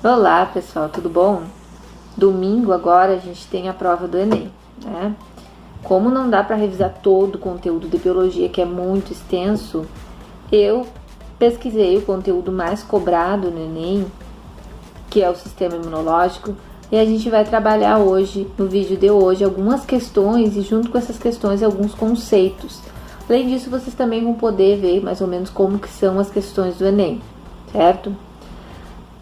Olá pessoal, tudo bom? Domingo agora a gente tem a prova do Enem, né? Como não dá para revisar todo o conteúdo de biologia, que é muito extenso, eu pesquisei o conteúdo mais cobrado no Enem, que é o sistema imunológico, e a gente vai trabalhar hoje, no vídeo de hoje, algumas questões e junto com essas questões alguns conceitos. Além disso, vocês também vão poder ver mais ou menos como que são as questões do Enem, certo?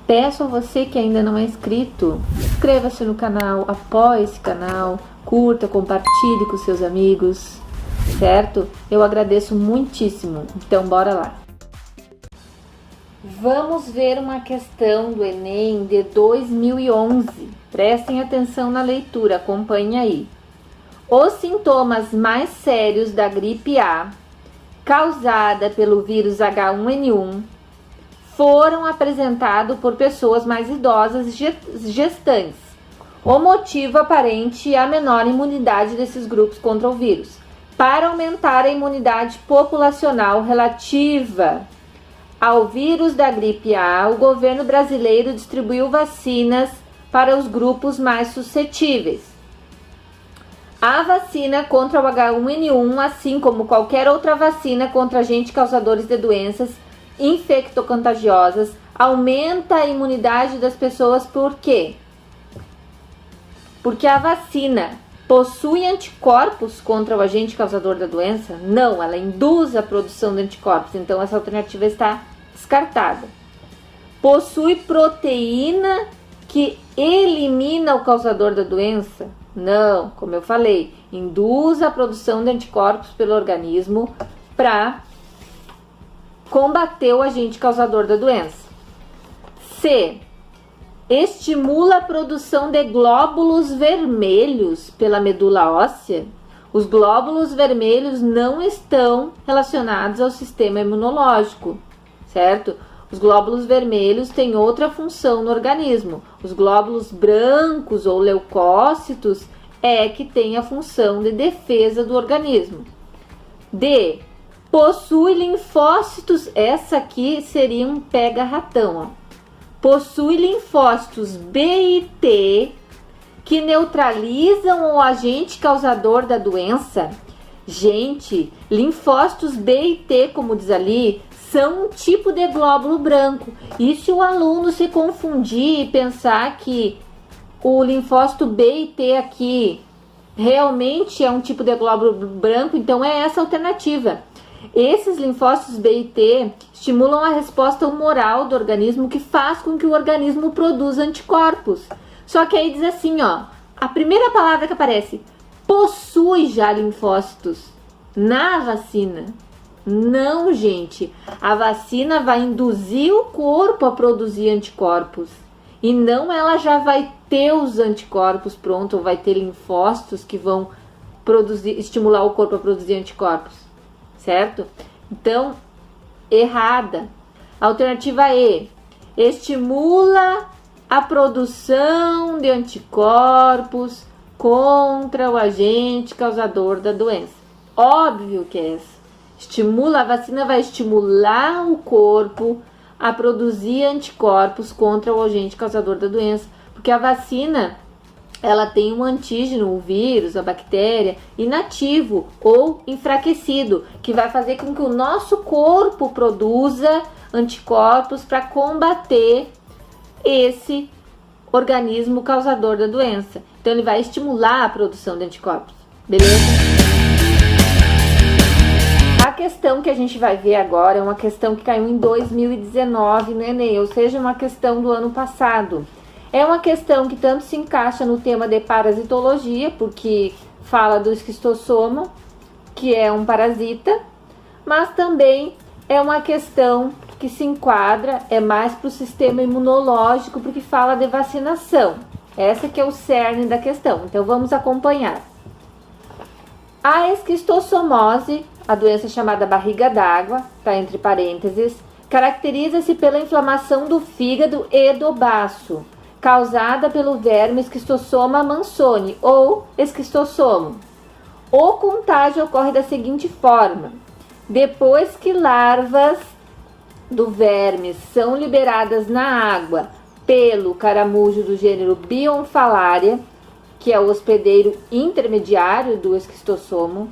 Peço a você que ainda não é inscrito, inscreva-se no canal, apoie esse canal, curta, compartilhe com seus amigos, certo? Eu agradeço muitíssimo, então bora lá. Vamos ver uma questão do Enem de 2011, prestem atenção na leitura, acompanhe aí. Os sintomas mais sérios da gripe A, causada pelo vírus H1N1, foram apresentados por pessoas mais idosas e gestantes. O motivo aparente é a menor imunidade desses grupos contra o vírus. Para aumentar a imunidade populacional relativa ao vírus da gripe A, o governo brasileiro distribuiu vacinas para os grupos mais suscetíveis. A vacina contra o H1N1, assim como qualquer outra vacina contra agentes causadores de doenças infectocontagiosas, aumenta a imunidade das pessoas. Por quê? Porque a vacina possui anticorpos contra o agente causador da doença? Não, ela induz a produção de anticorpos, então essa alternativa está descartada. Possui proteína que elimina o causador da doença? Não, como eu falei, induz a produção de anticorpos pelo organismo para combater o agente causador da doença. C. Estimula a produção de glóbulos vermelhos pela medula óssea? Os glóbulos vermelhos não estão relacionados ao sistema imunológico, certo? Os glóbulos vermelhos têm outra função no organismo. Os glóbulos brancos ou leucócitos é que tem a função de defesa do organismo. D. Possui linfócitos, essa aqui seria um pega-ratão, ó. Possui linfócitos B e T que neutralizam o agente causador da doença. Gente, linfócitos B e T, como diz ali, são um tipo de glóbulo branco. E se o aluno se confundir e pensar que o linfócito B e T aqui realmente é um tipo de glóbulo branco, então é essa a alternativa. Esses linfócitos B e T estimulam a resposta humoral do organismo, que faz com que o organismo produza anticorpos. Só que aí diz assim, ó, a primeira palavra que aparece, possui já linfócitos na vacina. Não, gente, a vacina vai induzir o corpo a produzir anticorpos. E não ela já vai ter os anticorpos pronto, ou vai ter linfócitos que vão estimular o corpo a produzir anticorpos. Certo? Então, errada. Alternativa E. Estimula a produção de anticorpos contra o agente causador da doença. Óbvio que é essa. A vacina vai estimular o corpo a produzir anticorpos contra o agente causador da doença. Porque a vacina, ela tem um antígeno, o vírus, a bactéria, inativo ou enfraquecido, que vai fazer com que o nosso corpo produza anticorpos para combater esse organismo causador da doença. Então, ele vai estimular a produção de anticorpos, beleza? A questão que a gente vai ver agora é uma questão que caiu em 2019 no Enem, ou seja, uma questão do ano passado. É uma questão que tanto se encaixa no tema de parasitologia, porque fala do esquistossoma, que é um parasita, mas também é uma questão que se enquadra, é mais para o sistema imunológico, porque fala de vacinação. Essa que é o cerne da questão, então vamos acompanhar. A esquistossomose, a doença chamada barriga d'água, tá entre parênteses, caracteriza-se pela inflamação do fígado e do baço, causada pelo verme Esquistossoma mansoni ou esquistossomo. O contágio ocorre da seguinte forma: depois que larvas do verme são liberadas na água pelo caramujo do gênero Bionfalaria, que é o hospedeiro intermediário do esquistossomo,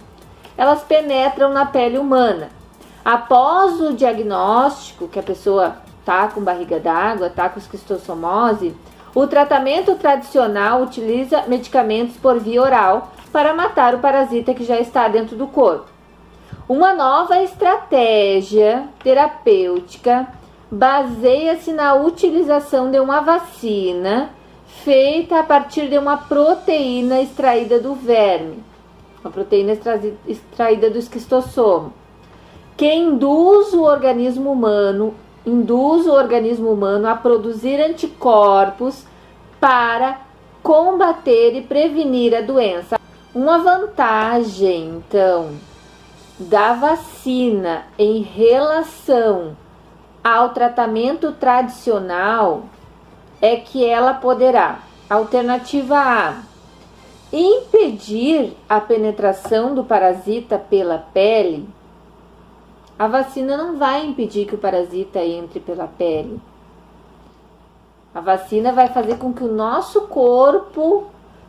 elas penetram na pele humana. Após o diagnóstico, que a pessoa está com barriga d'água, está com esquistossomose, o tratamento tradicional utiliza medicamentos por via oral para matar o parasita que já está dentro do corpo. Uma nova estratégia terapêutica baseia-se na utilização de uma vacina feita a partir de uma proteína extraída do verme, uma proteína extraída do esquistossomo, que induz o organismo humano a produzir anticorpos para combater e prevenir a doença. Uma vantagem, então, da vacina em relação ao tratamento tradicional é que ela poderá, alternativa A, impedir a penetração do parasita pela pele. A vacina não vai impedir que o parasita entre pela pele. A vacina vai fazer com que o nosso corpo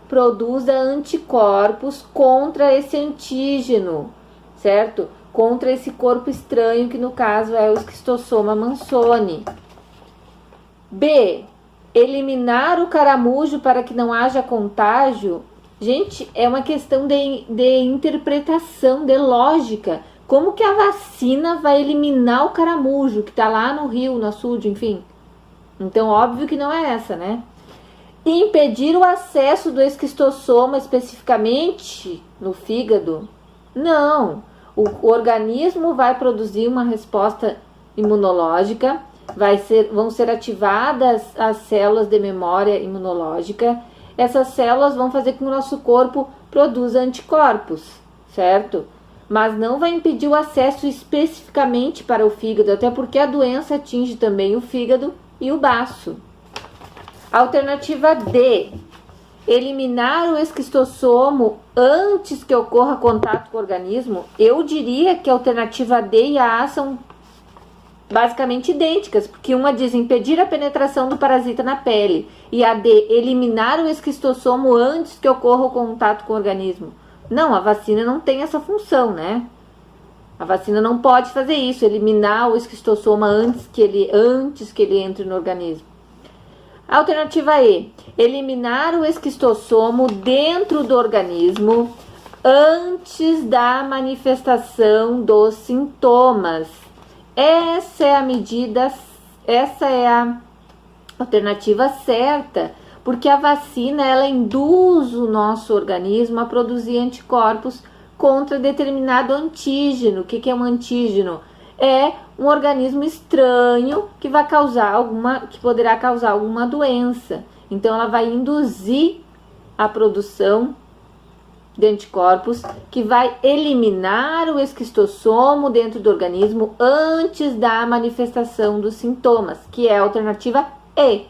produza anticorpos contra esse antígeno, certo? Contra esse corpo estranho, que no caso é o Esquistossoma mannsoni. B. Eliminar o caramujo para que não haja contágio. Gente, é uma questão de interpretação, de lógica. Como que a vacina vai eliminar o caramujo que está lá no rio, no açude, enfim? Então, óbvio que não é essa, né? Impedir o acesso do esquistossoma especificamente no fígado? Não. O organismo vai produzir uma resposta imunológica, vão ser ativadas as células de memória imunológica. Essas células vão fazer com que o nosso corpo produza anticorpos, certo? Mas não vai impedir o acesso especificamente para o fígado, até porque a doença atinge também o fígado e o baço. Alternativa D. Eliminar o esquistossomo antes que ocorra contato com o organismo. Eu diria que a alternativa D e a A são basicamente idênticas, porque uma diz impedir a penetração do parasita na pele e a D, eliminar o esquistossomo antes que ocorra o contato com o organismo. Não, a vacina não tem essa função, né? A vacina não pode fazer isso, eliminar o esquistossoma antes que ele entre no organismo. Alternativa E, eliminar o esquistossomo dentro do organismo antes da manifestação dos sintomas. Essa é a alternativa certa, porque a vacina ela induz o nosso organismo a produzir anticorpos contra determinado antígeno. O que é um antígeno? É um organismo estranho que poderá causar alguma doença. Então ela vai induzir a produção de anticorpos que vai eliminar o esquistossomo dentro do organismo antes da manifestação dos sintomas, que é a alternativa E.